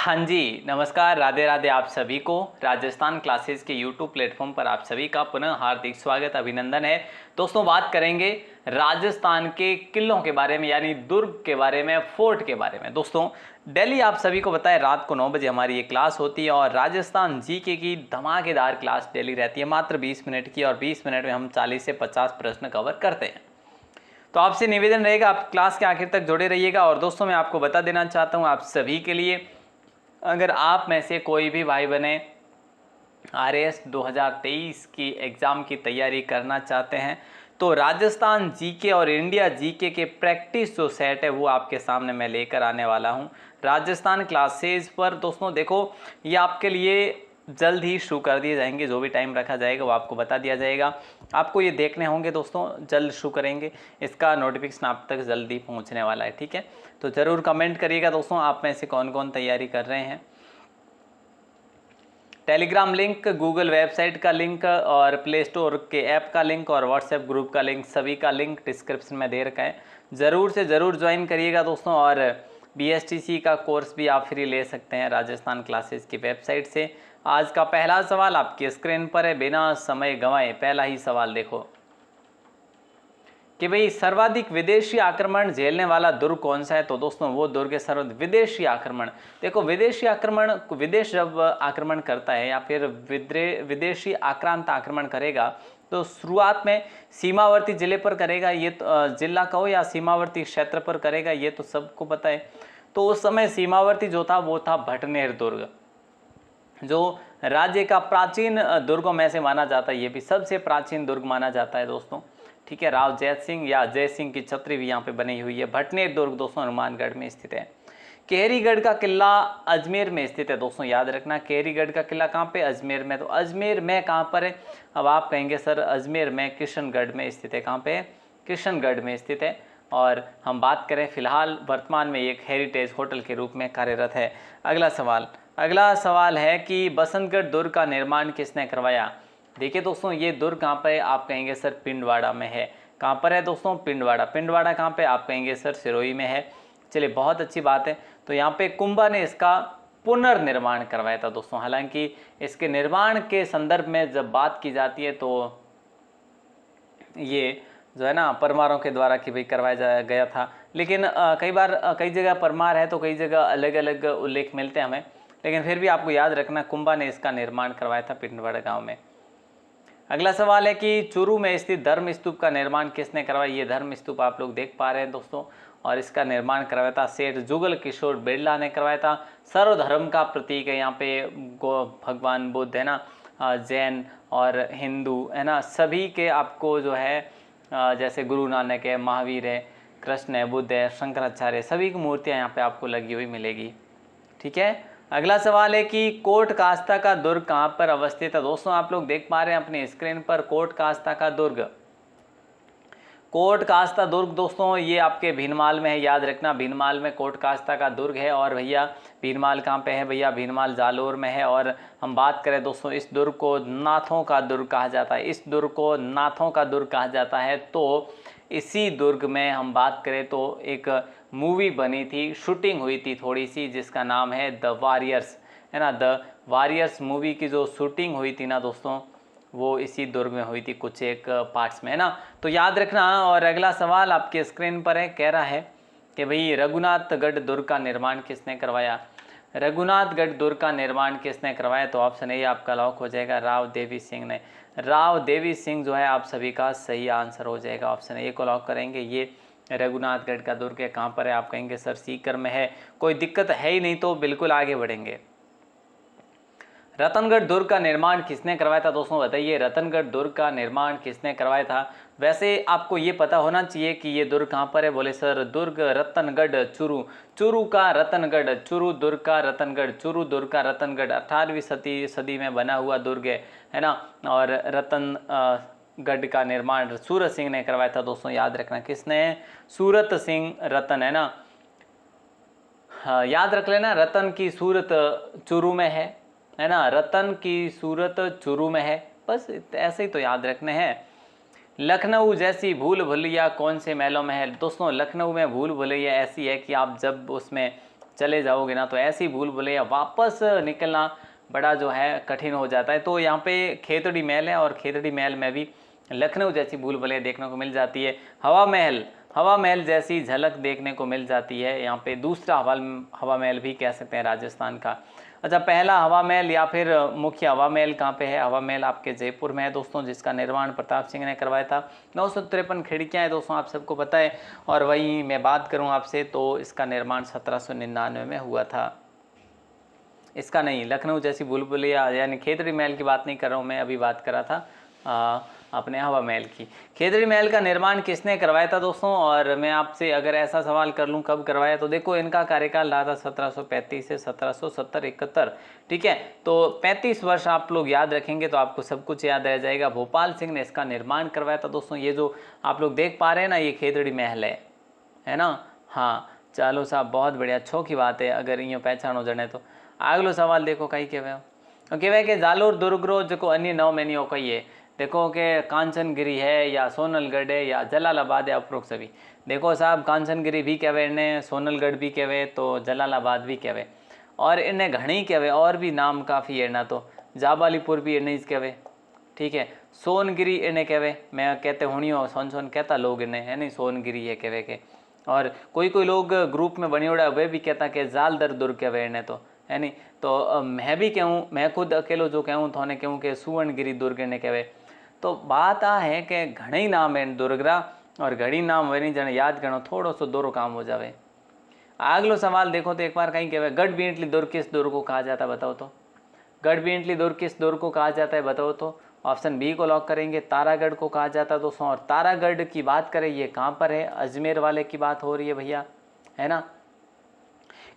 हाँ जी, नमस्कार, राधे राधे आप सभी को। राजस्थान क्लासेस के यूट्यूब प्लेटफॉर्म पर आप सभी का पुनः हार्दिक स्वागत अभिनंदन है। दोस्तों, बात करेंगे राजस्थान के किलों के बारे में, यानी दुर्ग के बारे में, फोर्ट के बारे में। दोस्तों, डेली आप सभी को पता है रात को 9 बजे हमारी ये क्लास होती है और राजस्थान जीके की धमाकेदार क्लास डेली रहती है, मात्र 20 मिनट की, और 20 मिनट में हम 40 से 50 प्रश्न कवर करते हैं। तो आपसे निवेदन रहेगा आप क्लास के आखिर तक जुड़े रहिएगा। और दोस्तों, मैं आपको बता देना चाहता हूँ आप सभी के लिए, अगर आप में से कोई भी भाई बने RAS 2023 की एग्ज़ाम की तैयारी करना चाहते हैं तो राजस्थान जीके और इंडिया जीके के प्रैक्टिस जो सेट है वो आपके सामने मैं लेकर आने वाला हूं राजस्थान क्लासेस पर। दोस्तों देखो, ये आपके लिए जल्द ही शुरू कर दिए जाएंगे, जो भी टाइम रखा जाएगा वो आपको बता दिया जाएगा। आपको ये देखने होंगे दोस्तों, जल्द शुरू करेंगे, इसका नोटिफिकेशन आप तक जल्दी पहुंचने वाला है, ठीक है। तो ज़रूर कमेंट करिएगा दोस्तों, आप में से कौन कौन तैयारी कर रहे हैं। टेलीग्राम लिंक, गूगल वेबसाइट का लिंक और प्ले स्टोर के ऐप का लिंक और व्हाट्सएप ग्रुप का लिंक, सभी का लिंक डिस्क्रिप्शन में दे रखा है, ज़रूर से ज़रूर ज्वाइन करिएगा दोस्तों। और BSTC का कोर्स भी आप फ्री ले सकते हैं राजस्थान क्लासेस की वेबसाइट से। आज का पहला सवाल आपकी स्क्रीन पर है, बिना समय गंवाए पहला ही सवाल देखो कि भाई सर्वाधिक विदेशी आक्रमण झेलने वाला दुर्ग कौन सा है। तो दोस्तों वो दुर्ग है सर्वाधिक विदेशी आक्रमण। देखो, विदेशी आक्रमण, विदेश जब आक्रमण करता है या फिर विदेशी आक्रांत आक्रमण करेगा तो शुरुआत में सीमावर्ती जिले पर करेगा, ये तो जिला कहो या सीमावर्ती क्षेत्र पर करेगा, ये तो सबको पता है। तो उस समय सीमावर्ती जो था वो था भटनेर दुर्ग, जो राज्य का प्राचीन दुर्गों में से माना जाता है, ये भी सबसे प्राचीन दुर्ग माना जाता है दोस्तों, ठीक है। राव जय सिंह या जय सिंह की छतरी भी यहाँ पे बनी हुई है। भटनेर दुर्ग दोस्तों हनुमानगढ़ में स्थित है। केहरीगढ़ का किला अजमेर में स्थित है दोस्तों, याद रखना, केहरीगढ़ का किला कहाँ पे, अजमेर में। तो अजमेर में कहाँ पर है, अब आप कहेंगे सर अजमेर में किशनगढ़ में स्थित है। कहाँ पे, किशनगढ़ में स्थित है। और हम बात करें फिलहाल वर्तमान में एक हेरिटेज होटल के रूप में कार्यरत है। अगला सवाल है कि बसंतगढ़ दुर्ग का निर्माण किसने करवाया। देखिए दोस्तों, ये दुर्ग कहाँ पर है, आप कहेंगे सर पिंडवाड़ा में है। कहाँ पर है दोस्तों, पिंडवाड़ा। पिंडवाड़ा कहाँ पे, आप कहेंगे सर सिरोही में है। चलिए, बहुत अच्छी बात है। तो यहाँ पे कुंभा ने इसका पुनर्निर्माण करवाया था दोस्तों। हालांकि इसके निर्माण के संदर्भ में जब बात की जाती है तो ये जो है ना परमारों के द्वारा कि भाई करवाया गया था, लेकिन कई बार कई जगह परमार है तो कई जगह अलग अलग उल्लेख मिलते हैं हमें, लेकिन फिर भी आपको याद रखना कुंभा ने इसका निर्माण करवाया था पिंडवाड़ा गाँव में। अगला सवाल है कि चूरू में स्थित धर्म स्तूप का निर्माण किसने करवाया। ये धर्म स्तूप आप लोग देख पा रहे हैं दोस्तों, और इसका निर्माण करवाया था सेठ जुगल किशोर बिरला ने करवाया था। सर्वधर्म का प्रतीक है यहाँ पे, भगवान बुद्ध है ना, जैन और हिंदू है ना, सभी के आपको जो है जैसे गुरु नानक है, महावीर है, कृष्ण है, बुद्ध है, शंकराचार्य, सभी की मूर्तियाँ यहाँ पे आपको लगी हुई मिलेगी, ठीक है। अगला सवाल है कि कोट कास्ता का दुर्ग कहाँ पर अवस्थित है। दोस्तों आप लोग देख पा रहे हैं अपनी स्क्रीन पर कोट कास्ता का दुर्ग। कोट कास्ता दुर्ग दोस्तों ये आपके भीनमाल में है, याद रखना, भीनमाल में कोट कास्ता का दुर्ग है। और भैया भीनमाल कहाँ पे है, भैया भीनमाल जालोर में है। और हम बात करें दोस्तों, इस दुर्ग को नाथों का दुर्ग कहा जाता है, इस दुर्ग को नाथों का दुर्ग कहा जाता है। तो इसी दुर्ग में हम बात करें तो एक मूवी बनी थी, शूटिंग हुई थी थोड़ी सी, जिसका नाम है द वॉरियर्स, है ना। द वॉरियर्स मूवी की जो शूटिंग हुई थी ना दोस्तों, वो इसी दुर्ग में हुई थी, कुछ एक पार्ट्स में, है ना। तो याद रखना। और अगला सवाल आपके स्क्रीन पर है, कह रहा है कि भाई रघुनाथगढ़ दुर्ग का निर्माण किसने करवाया। रघुनाथगढ़ दुर्ग का निर्माण किसने करवाया। तो ऑप्शन ए आपका लॉक हो जाएगा, राव देवी सिंह ने। राव देवी सिंह जो है आप सभी का सही आंसर हो जाएगा, ऑप्शन ए को लॉक करेंगे। ये रघुनाथगढ़ का दुर्ग है, कहाँ पर है, आप कहेंगे सर सीकर में है। कोई दिक्कत है ही नहीं, तो बिल्कुल आगे बढ़ेंगे। रतनगढ़ दुर्ग का निर्माण किसने करवाया था दोस्तों, बताइए रतनगढ़ दुर्ग का निर्माण किसने करवाया था। वैसे आपको ये पता होना चाहिए कि ये दुर्ग कहाँ पर है। बोले सर दुर्ग रतनगढ़ चूरू, चूरू का रतनगढ़, चूरू दुर्ग का रतनगढ़, चूरू दुर्ग का रतनगढ़ 18वीं सदी में बना हुआ दुर्ग है ना। और रतनगढ़ का निर्माण सूरत सिंह ने करवाया था दोस्तों, याद रखना, किसने, सूरत सिंह रतन, है ना। हाँ, याद रख लेना, रतन की सूरत चूरू में है ना, रतन की सूरत चूरू में है, बस ऐसे ही तो याद रखने हैं। लखनऊ जैसी भूल भुलैया कौन से महलों में है। दोस्तों लखनऊ में भूल भुलैया ऐसी है कि आप जब उसमें चले जाओगे ना तो ऐसी भूल भुलैया वापस निकलना बड़ा जो है कठिन हो जाता है। तो यहाँ पे खेतड़ी महल है और खेतड़ी महल में भी लखनऊ जैसी भूल भुलैया देखने को मिल जाती है। हवा महल जैसी झलक देखने को मिल जाती है। यहाँ पे दूसरा हवा महल भी कह सकते हैं राजस्थान का। अच्छा, पहला हवा महल या फिर मुख्य हवा महल कहाँ पे है? हवा महल आपके जयपुर में है दोस्तों, जिसका निर्माण प्रताप सिंह ने करवाया था। 953 खिड़कियाँ हैं दोस्तों, आप सबको पता है। और वहीं मैं बात करूँ आपसे तो इसका निर्माण 1799 में हुआ था। इसका नहीं, लखनऊ जैसी भूल भुलैया यानी खेतड़ी महल की बात नहीं कर रहा हूँ मैं, अभी बात कर रहा था अपने हवा महल की। खेतड़ी महल का निर्माण किसने करवाया था दोस्तों? और मैं आपसे अगर ऐसा सवाल कर लूँ कब करवाया, तो देखो इनका कार्यकाल रहा था 1735 से 1770-71, ठीक है। तो 35 वर्ष आप लोग याद रखेंगे तो आपको सब कुछ याद रह जाएगा। भोपाल सिंह ने इसका निर्माण करवाया था दोस्तों। ये जो आप लोग देख पा रहे हैं ना, ये खेतड़ी महल है ना। हाँ चलो साहब, बहुत बढ़िया, अच्छो की बात है अगर यूँ पहचान हो जाने तो। अगलो सवाल देखो कई कहे कि जालोर दुर्ग रो जो अन्य नौ में नहीं कहिए। देखो कि कांचनगिरी है या सोनलगढ़ है या जलालाबाद है, उपरोक्त सभी। देखो साहब, कांचनगिरी भी कहवे इन्हें, सोनलगढ़ भी कहवे, तो जलालाबाद भी कहवे, और इन्हें घणी कहवे, और भी नाम काफ़ी है ना। तो जाबालीपुर भी इन्हें कहवे, ठीक है। सोनगिरी इन्हें कहवे, मैं कहते होनी हो सोन कहता लोग इन्हें, है नहीं, सोनगिरी है कहवे के। और कोई लोग ग्रुप में बनी उड़ा वे भी कहता कि जालदर दुर्ग कहवे इन्हें, तो है नहीं। तो मैं भी कहूँ, मैं खुद अकेलो जो कहूँ तो कहूँ कि सुवर्णगिरी दुर्ग इन्हें कहवे। तो बात आ है कि घणे नाम है दुर्गरा, और घड़ी नाम वही जन याद करो, थोड़ो सो दोरो काम हो जावे। अगलो सवाल देखो तो एक बार कहीं कहवे गढ़ बींटली दुर्ग किस दुर्ग को कहा जाता है, बताओ तो। गढ़ बींटली दुर्ग किस दुर्ग को कहा जाता है, बताओ तो। ऑप्शन बी को लॉक करेंगे, तारागढ़ को कहा जाता है दोस्तों। और तारागढ़ की बात करें, ये कहाँ पर है? अजमेर वाले की बात हो रही है भैया, है ना।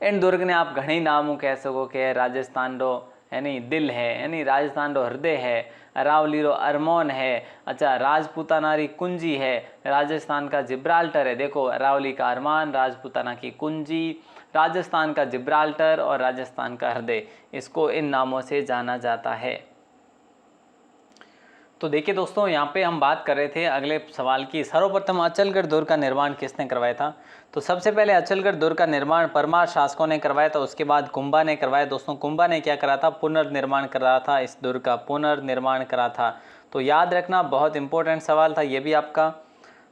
इन दुर्ग ने आप घणे नामों कह सको कि राजस्थान रो है नहीं दिल है नहीं, राजस्थान रो हृदय है, अरावली रो अरमोन है, अच्छा राजपूताना कुंजी है, राजस्थान का जिब्राल्टर है। देखो, अरावली का अरमान, राजपूताना की कुंजी, राजस्थान का जिब्राल्टर और राजस्थान का हृदय, इसको इन नामों से जाना जाता है। तो देखिए दोस्तों, यहाँ पे हम बात कर रहे थे अगले सवाल की, सर्वप्रथम अचलगढ़ दुर्ग का निर्माण किसने करवाया था? तो सबसे पहले अचलगढ़ दुर्ग का निर्माण परमार शासकों ने करवाया था, उसके बाद कुंभा ने करवाया दोस्तों। कुंभा ने क्या करा था? पुनर्निर्माण कर रहा था, इस दुर्ग का पुनर्निर्माण करा था। तो याद रखना, बहुत इंपॉर्टेंट सवाल था ये भी आपका।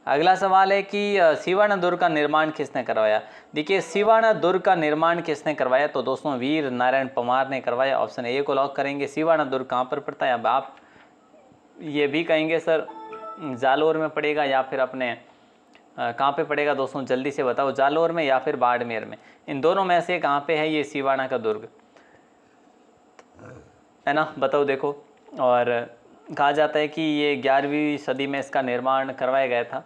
अगला सवाल है कि सिवाना दुर्ग का निर्माण किसने करवाया? देखिए, सिवाना दुर्ग का निर्माण किसने करवाया? तो दोस्तों वीर नारायण परमार ने करवाया। ऑप्शन ए को लॉक करेंगे। सिवाना दुर्ग कहाँ पर पड़ता है? अब आप ये भी कहेंगे सर जालोर में पड़ेगा या फिर अपने कहाँ पे पड़ेगा दोस्तों, जल्दी से बताओ, जालोर में या फिर बाड़मेर में, इन दोनों में से कहाँ पे है ये सिवाना का दुर्ग, है ना, बताओ देखो। और कहा जाता है कि ये 11वीं सदी में इसका निर्माण करवाया गया था,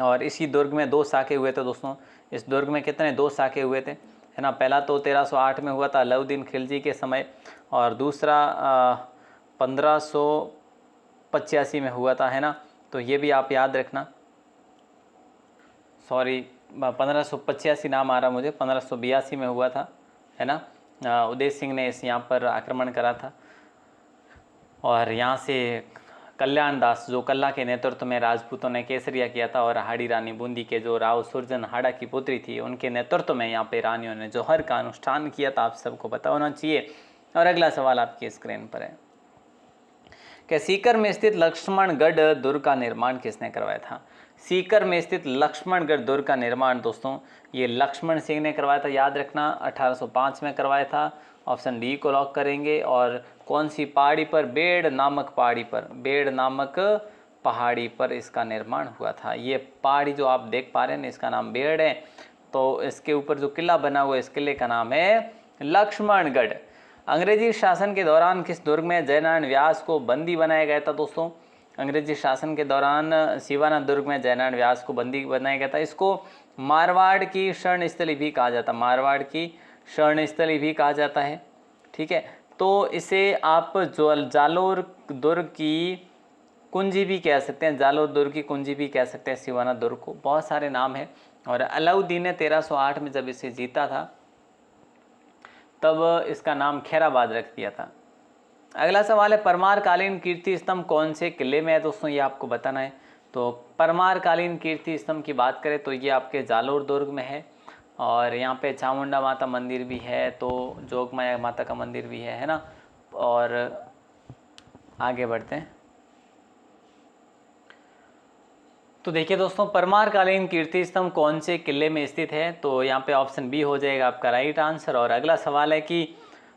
और इसी दुर्ग में 2 साके हुए थे दोस्तों। इस दुर्ग में कितने 2 साके हुए थे, है ना। पहला तो 1308 में हुआ था अलाउद्दीन खिलजी के समय, और दूसरा 1585 में हुआ था, है ना। तो ये भी आप याद रखना। सॉरी, 1585 नाम आ रहा मुझे, 1582 में हुआ था, है ना। उदय सिंह ने इस यहाँ पर आक्रमण करा था, और यहाँ से कल्याण दास जो कल्ला के नेतृत्व में राजपूतों ने केसरिया किया था, और हाड़ी रानी बूंदी के जो राव सुरजन हाड़ा की पुत्री थी, उनके नेतृत्व में यहाँ पे रानियों ने जौहर का अनुष्ठान किया था, आप सबको पता होना चाहिए। और अगला सवाल आपकी स्क्रीन पर है कि सीकर में स्थित लक्ष्मणगढ़ दुर्ग का निर्माण किसने करवाया था? सीकर में स्थित लक्ष्मणगढ़ दुर्ग का निर्माण दोस्तों ये लक्ष्मण सिंह ने करवाया था, याद रखना, 1805 में करवाया था। ऑप्शन डी को लॉक करेंगे। और कौन सी पहाड़ी पर? बेड़ नामक पहाड़ी पर, बेड़ नामक पहाड़ी पर इसका निर्माण हुआ था। ये पहाड़ी जो आप देख पा रहे हैं इसका नाम बेड़ है। तो इसके ऊपर जो किला बना हुआ है, इस किले का नाम है लक्ष्मणगढ़। अंग्रेजी शासन के दौरान किस दुर्ग में जयनारायण व्यास को बंदी बनाया गया था दोस्तों? अंग्रेजी शासन के दौरान सिवाना दुर्ग में जयनारायण व्यास को बंदी बनाया गया था। इसको मारवाड़ की शरण स्थली भी कहा जाता है, मारवाड़ की शरण स्थली भी कहा जाता है, ठीक है। तो इसे आप जो जालोर दुर्ग की कुंजी भी कह सकते हैं, जालोर दुर्ग की कुंजी भी कह सकते हैं सिवाना दुर्ग को, बहुत सारे नाम हैं। और अलाउद्दीन ने 1308 में जब इसे जीता था तब इसका नाम खैराबाद रख दिया था। अगला सवाल है परमार कालीन कीर्ति स्तंभ कौन से किले में है दोस्तों, ये आपको बताना है। तो परमार कालीन कीर्ति स्तंभ की बात करें तो ये आपके जालोर दुर्ग में है। और यहाँ पे चामुंडा माता मंदिर भी है, तो जोगमाया माता का मंदिर भी है ना। और आगे बढ़ते हैं। तो देखिए दोस्तों, परमार कालीन कीर्ति स्तंभ कौन से किले में स्थित है? तो यहाँ पे ऑप्शन बी हो जाएगा आपका राइट आंसर। और अगला सवाल है कि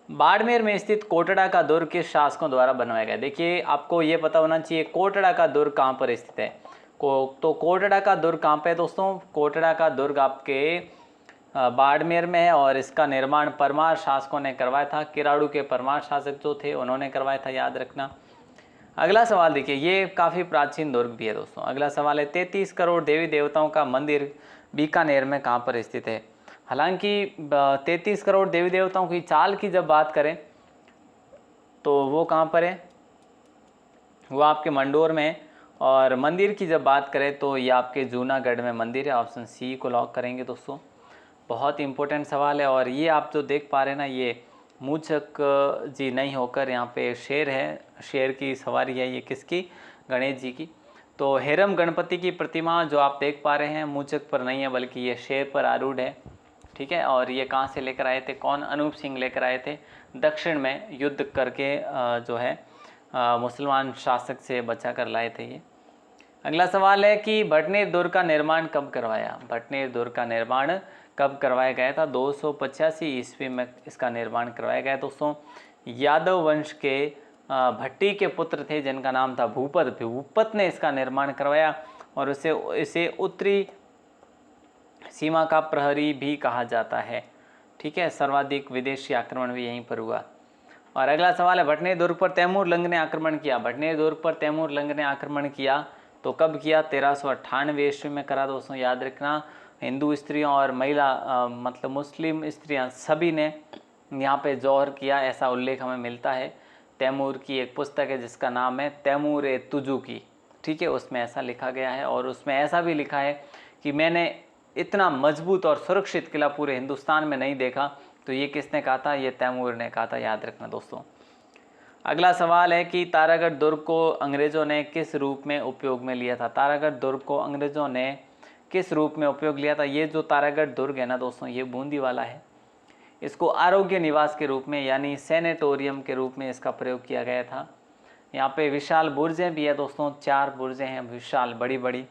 बाड़मेर में स्थित कोटड़ा का दुर्ग किस शासकों द्वारा बनवाया गया? देखिए आपको ये पता होना चाहिए कोटड़ा का दुर्ग कहाँ पर स्थित है। तो कोटड़ा का दुर्ग कहाँ पे है दोस्तों? कोटड़ा का दुर्ग आपके बाड़मेर में है और इसका निर्माण परमार शासकों ने करवाया था। किराड़ू के परमार शासक जो थे उन्होंने करवाया था, याद रखना। अगला सवाल देखिए, ये काफ़ी प्राचीन दुर्ग भी है दोस्तों। अगला सवाल है 33 करोड़ देवी देवताओं का मंदिर बीकानेर में कहाँ पर स्थित है? हालांकि 33 करोड़ देवी देवताओं की चाल की जब बात करें तो वो कहाँ पर है? वो आपके मंडोर में है। और मंदिर की जब बात करें तो ये आपके जूनागढ़ में मंदिर है। ऑप्शन सी को लॉक करेंगे दोस्तों। बहुत इंपॉर्टेंट सवाल है। और ये आप जो देख पा रहे हैं ना, ये मूचक जी नहीं होकर यहाँ पे शेर है, शेर की सवारी है ये किसकी? गणेश जी की। तो हेरम गणपति की प्रतिमा जो आप देख पा रहे हैं मूचक पर नहीं है बल्कि ये शेर पर आरूढ़ है, ठीक है। और ये कहाँ से लेकर आए थे? कौन? अनूप सिंह लेकर आए थे। दक्षिण में युद्ध करके जो है मुसलमान शासक से बचा कर लाए थे ये। अगला सवाल है कि भटनेर दुर्ग का निर्माण कब करवाया? भटनेर दुर्ग का निर्माण कब करवाया गया था? 285 ईस्वी में इसका निर्माण करवाया गया दोस्तों। यादव वंश के भट्टी के पुत्र थे जिनका नाम था भूपत। भूपत ने इसका निर्माण करवाया और इसे उत्तरी सीमा का प्रहरी भी कहा जाता है, ठीक है। सर्वाधिक विदेशी आक्रमण भी यहीं पर हुआ। और अगला सवाल है भटनेर दुर्ग पर तैमूर लंग ने आक्रमण किया। भटनेर दुर्ग पर तैमूर लंग ने आक्रमण किया तो कब किया? 1398 ईस्वी में करा दोस्तों, याद रखना। हिंदू स्त्रियों और महिला मतलब मुस्लिम स्त्रियां सभी ने यहाँ पे जौहर किया, ऐसा उल्लेख हमें मिलता है। तैमूर की एक पुस्तक है जिसका नाम है तैमूर-ए-तुजूकी, ठीक है, उसमें ऐसा लिखा गया है। और उसमें ऐसा भी लिखा है कि मैंने इतना मजबूत और सुरक्षित किला पूरे हिंदुस्तान में नहीं देखा। तो ये किसने कहा था? ये तैमूर ने कहा था, याद रखना दोस्तों। अगला सवाल है कि तारागढ़ दुर्ग को अंग्रेजों ने किस रूप में उपयोग में लिया था? तारागढ़ दुर्ग को अंग्रेजों ने किस रूप में उपयोग लिया था? ये जो तारागढ़ दुर्ग है ना दोस्तों, ये बूंदी वाला है। इसको आरोग्य निवास के रूप में यानी सैनेटोरियम के रूप में इसका प्रयोग किया गया था। यहाँ पे विशाल बुर्जें भी है दोस्तों, 4 बुर्जें हैं विशाल बड़ी बड़ी,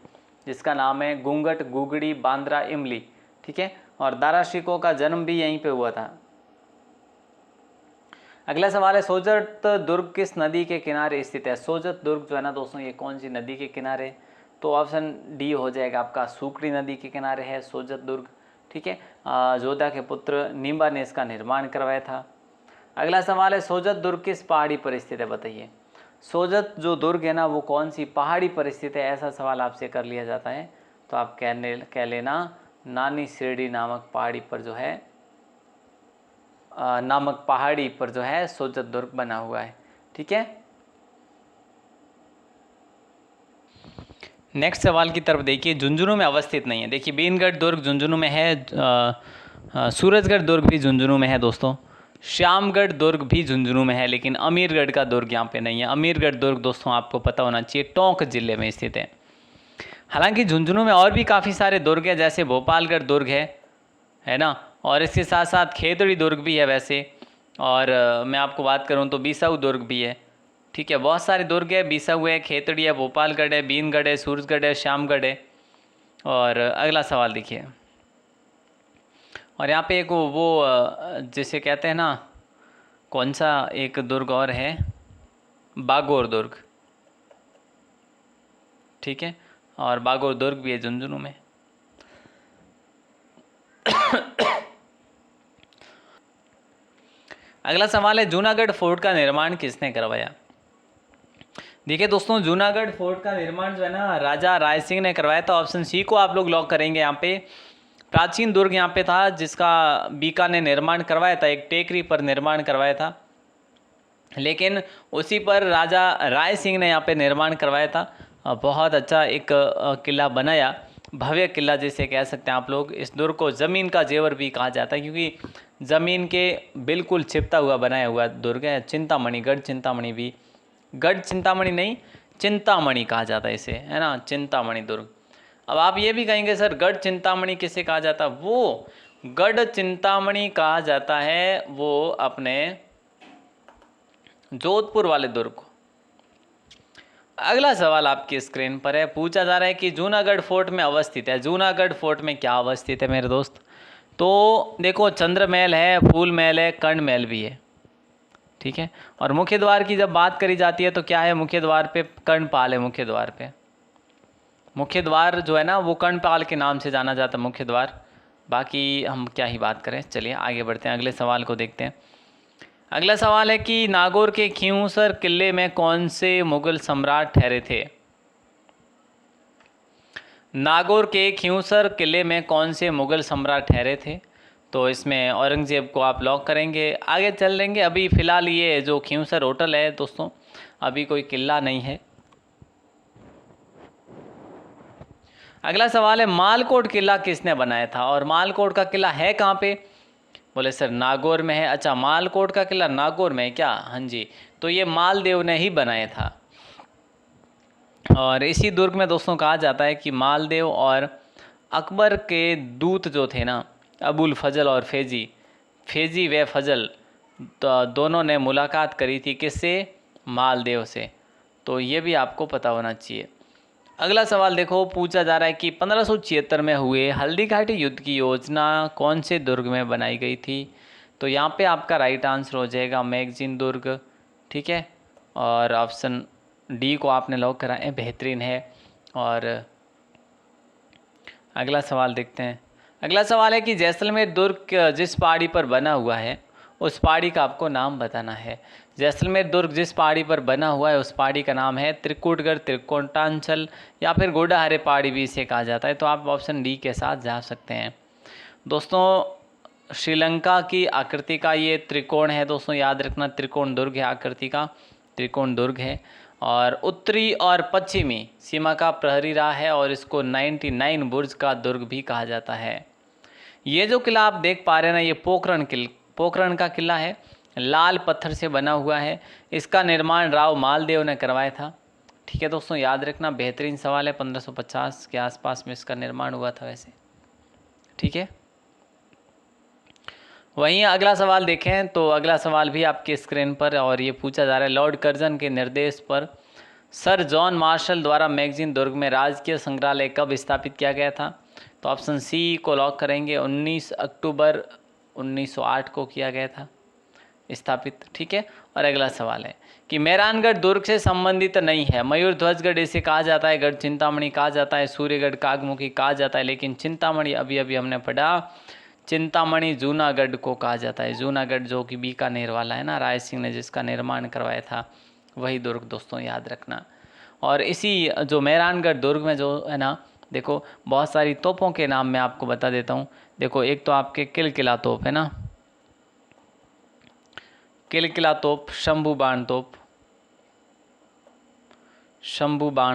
जिसका नाम है घूंघट, गुगड़ी, बांद्रा, इमली, ठीक है। और दारा शिकोह का जन्म भी यहीं पे हुआ था। अगला सवाल है सोजत दुर्ग किस नदी के किनारे स्थित है? सोजत दुर्ग जो है ना दोस्तों, ये कौन सी नदी के किनारे? तो ऑप्शन डी हो जाएगा आपका, सूकड़ी नदी के किनारे है सोजत दुर्ग, ठीक है। जोधा के पुत्र नींबा ने इसका निर्माण करवाया था। अगला सवाल है सोजत दुर्ग किस पहाड़ी पर स्थित है? बताइए। सोजत जो दुर्ग है ना वो कौन सी पहाड़ी पर स्थित है, ऐसा सवाल आपसे कर लिया जाता है। तो आप कह लेना नानी शिरडी नामक पहाड़ी पर जो है सोजत दुर्ग बना हुआ है, ठीक है। नेक्स्ट सवाल की तरफ देखिए, झुंझुनू में अवस्थित नहीं है। देखिए बीनगढ़ दुर्ग झुंझुनू में है, सूरजगढ़ दुर्ग भी झुंझुनू में है दोस्तों, श्यामगढ़ दुर्ग भी झुंझुनू में है, लेकिन अमीरगढ़ का दुर्ग यहाँ पे नहीं है। अमीरगढ़ दुर्ग दोस्तों आपको पता होना चाहिए टोंक जिले में स्थित है। हालांकि झुंझुनू में और भी काफ़ी सारे दुर्ग हैं, जैसे भोपालगढ़ दुर्ग है ना, और इसके साथ साथ खेतड़ी दुर्ग भी है वैसे। और मैं आपको बात करूँ तो बीसाऊ दुर्ग भी है, ठीक है। बहुत सारे दुर्ग है, बीसाऊ है, खेतड़ी है, भोपालगढ़ है, बीनगढ़ है, सूरजगढ़ है, श्यामगढ़ है। और अगला सवाल देखिए, और यहाँ पे एक वो जिसे कहते हैं ना, कौन सा एक दुर्ग और है, बागोर दुर्ग, ठीक है। और बागोर दुर्ग भी है झुंझुनू में। अगला सवाल है जूनागढ़ फोर्ट का निर्माण किसने करवाया? देखिए दोस्तों, जूनागढ़ फोर्ट का निर्माण जो है ना राजा राय सिंह ने करवाया था। ऑप्शन सी को आप लोग लॉक करेंगे। यहाँ पे प्राचीन दुर्ग यहाँ पे था जिसका बीका ने निर्माण करवाया था, एक टेकरी पर निर्माण करवाया था, लेकिन उसी पर राजा राय सिंह ने यहाँ पे निर्माण करवाया था। बहुत अच्छा एक किला बनाया, भव्य किला जिसे कह सकते हैं आप लोग। इस दुर्ग को ज़मीन का जेवर भी कहा जाता है क्योंकि ज़मीन के बिल्कुल छिपता हुआ बनाया हुआ दुर्ग है। चिंतामणि, गढ़ चिंतामणि भी, गढ़ चिंतामणि नहीं, चिंतामणि कहा जाता है इसे, है ना, चिंतामणि दुर्ग। अब आप ये भी कहेंगे सर गढ़ चिंतामणि किसे कहा जाता है? गढ़ चिंतामणि कहा जाता है वो अपने जोधपुर वाले दुर्ग को। अगला सवाल आपकी स्क्रीन पर है, पूछा जा रहा है कि जूनागढ़ फोर्ट में अवस्थित है। जूनागढ़ फोर्ट में क्या अवस्थित है मेरे दोस्त? तो देखो, चंद्र महल है, फूल महल है, कर्ण महल भी है, ठीक है। और मुख्य द्वार की जब बात करी जाती है तो क्या है, मुख्य द्वार पे कर्णपाल है। मुख्य द्वार पे, मुख्य द्वार जो है ना वो कर्णपाल के नाम से जाना जाता है, मुख्य द्वार। बाकी हम क्या ही बात करें, चलिए आगे बढ़ते हैं, अगले सवाल को देखते हैं। अगला सवाल है कि नागौर के खियूसर किले में कौन से मुगल सम्राट ठहरे थे? नागौर के खियूसर किले में कौन से मुगल सम्राट ठहरे थे? तो इसमें औरंगजेब को आप लॉक करेंगे। आगे चल लेंगे, अभी फ़िलहाल ये जो खियूसर होटल है दोस्तों, अभी कोई किला नहीं है। अगला सवाल है, मालकोट किला किसने बनाया था? और मालकोट का किला है कहाँ पे? बोले सर नागौर में है। अच्छा, मालकोट का किला नागौर में है क्या? हाँ जी, तो ये मालदेव ने ही बनाया था। और इसी दुर्ग में दोस्तों कहा जाता है कि मालदेव और अकबर के दूत जो थे ना, अबुल फजल और फेजी व फजल, तो दोनों ने मुलाकात करी थी किससे? मालदेव से। तो ये भी आपको पता होना चाहिए। अगला सवाल देखो, पूछा जा रहा है कि 1576 में हुए हल्दी घाटी युद्ध की योजना कौन से दुर्ग में बनाई गई थी? तो यहाँ पे आपका राइट आंसर हो जाएगा मैगजीन दुर्ग, ठीक है। और ऑप्शन डी को आपने लॉक करा है, बेहतरीन है। और अगला सवाल देखते हैं। अगला सवाल है कि जैसलमेर दुर्ग जिस पहाड़ी पर बना हुआ है उस पहाड़ी का आपको नाम बताना है। जैसलमेर दुर्ग जिस पहाड़ी पर बना हुआ है उस पहाड़ी का नाम है त्रिकुटगढ़, त्रिकोटांचल या फिर गोडाहरे पहाड़ी भी इसे कहा जाता है। तो आप ऑप्शन डी के साथ जा सकते हैं। दोस्तों श्रीलंका की आकृति का ये त्रिकोण है दोस्तों, याद रखना, त्रिकोण दुर्ग है, आकृति का त्रिकोण दुर्ग है। और उत्तरी और पश्चिमी सीमा का प्रहरी रहा है और इसको 99 बुर्ज का दुर्ग भी कहा जाता है। ये जो किला आप देख पा रहे हैं ना, ये पोखरण का किला है, लाल पत्थर से बना हुआ है। इसका निर्माण राव मालदेव ने करवाया था, ठीक है दोस्तों, याद रखना। बेहतरीन सवाल है, 1550 के आसपास में इसका निर्माण हुआ था वैसे, ठीक है। वहीं अगला सवाल देखें तो अगला सवाल भी आपकी स्क्रीन पर, और ये पूछा जा रहा है, लॉर्ड कर्जन के निर्देश पर सर जॉन मार्शल द्वारा मैगजीन दुर्ग में राजकीय संग्रहालय कब स्थापित किया गया था? तो ऑप्शन सी को लॉक करेंगे, 19 अक्टूबर 1908 को किया गया था स्थापित, ठीक है। और अगला सवाल है कि मेहरानगढ़ दुर्ग से संबंधित नहीं है। मयूर ध्वजगढ़ इसे कहा जाता है, गढ़ चिंतामणि कहा जाता है, सूर्यगढ़ कागमुखी कहा जाता है, लेकिन चिंतामणि अभी अभी हमने पढ़ा, चिंतामणि जूनागढ़ को कहा जाता है। जूनागढ़ जो कि बीकानेर वाला है ना, राय सिंह ने जिसका निर्माण करवाया था, वही दुर्ग दोस्तों, याद रखना। और इसी जो मेहरानगढ़ दुर्ग में जो है ना, देखो बहुत सारी तोपों के नाम मैं आपको बता देता हूँ। देखो एक तो आपके किलकिला तोप है ना, किलकिला तोप, शंभू बाण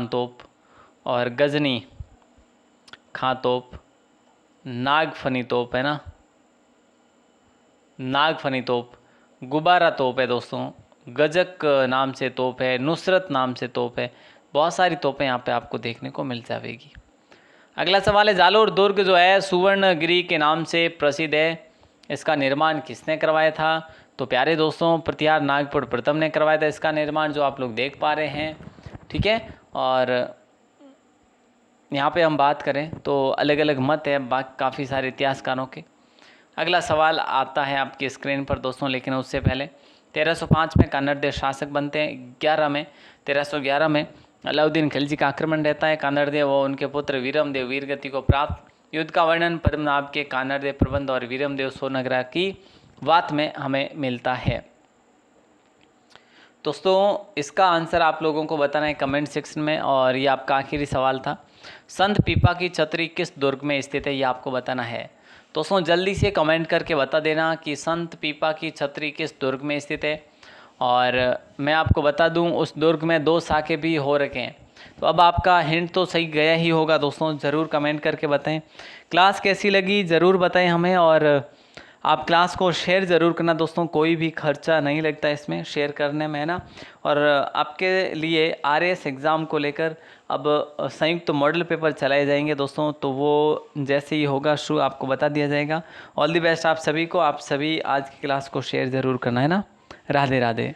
तोप, और गजनी खां तोप, नागफनी तोप है ना, नागफनी तोप, गुब्बारा तोप है दोस्तों, गजक नाम से तोप है, नुसरत नाम से तोप है। बहुत सारी तोपें यहाँ पे आपको देखने को मिल जाएगी। अगला सवाल है, जालोर दुर्ग जो है सुवर्णगिरी के नाम से प्रसिद्ध है, इसका निर्माण किसने करवाया था? तो प्यारे दोस्तों प्रतिहार नागपुर प्रथम ने करवाया था इसका निर्माण, जो आप लोग देख पा रहे हैं, ठीक है। और यहाँ पे हम बात करें तो अलग अलग मत है काफ़ी सारे इतिहासकारों के। अगला सवाल आता है आपकी स्क्रीन पर दोस्तों, लेकिन उससे पहले 1305 में कान्हड़ शासक बनते हैं। 1311 में अलाउद्दीन खिलजी का आक्रमण रहता है। कान्हड़ देव और उनके पुत्र वीरमदेव वीरगति को प्राप्त। युद्ध का वर्णन पद्मनाभ के कान्हड़ देव प्रबंध और वीरमदेव सोनग्रा की वात में हमें मिलता है। दोस्तों इसका आंसर आप लोगों को बताना है कमेंट सेक्शन में। और ये आपका आखिरी सवाल था, संत पीपा की छतरी किस दुर्ग में स्थित है, ये आपको बताना है। दोस्तों जल्दी से कमेंट करके बता देना कि संत पीपा की छतरी किस दुर्ग में स्थित है। और मैं आपको बता दूं उस दुर्ग में 2 साके भी हो रखे हैं। तो अब आपका हिंट तो सही गया ही होगा दोस्तों, ज़रूर कमेंट करके बताएं। क्लास कैसी लगी ज़रूर बताएं हमें। और आप क्लास को शेयर ज़रूर करना दोस्तों, कोई भी खर्चा नहीं लगता इसमें शेयर करने में, है ना। और आपके लिए RAS एग्ज़ाम को लेकर अब संयुक्त मॉडल पेपर चलाए जाएंगे दोस्तों, तो वो जैसे ही होगा शुरू आपको बता दिया जाएगा। ऑल दी बेस्ट आप सभी को। आप सभी आज की क्लास को शेयर ज़रूर करना, है ना। राधे राधे।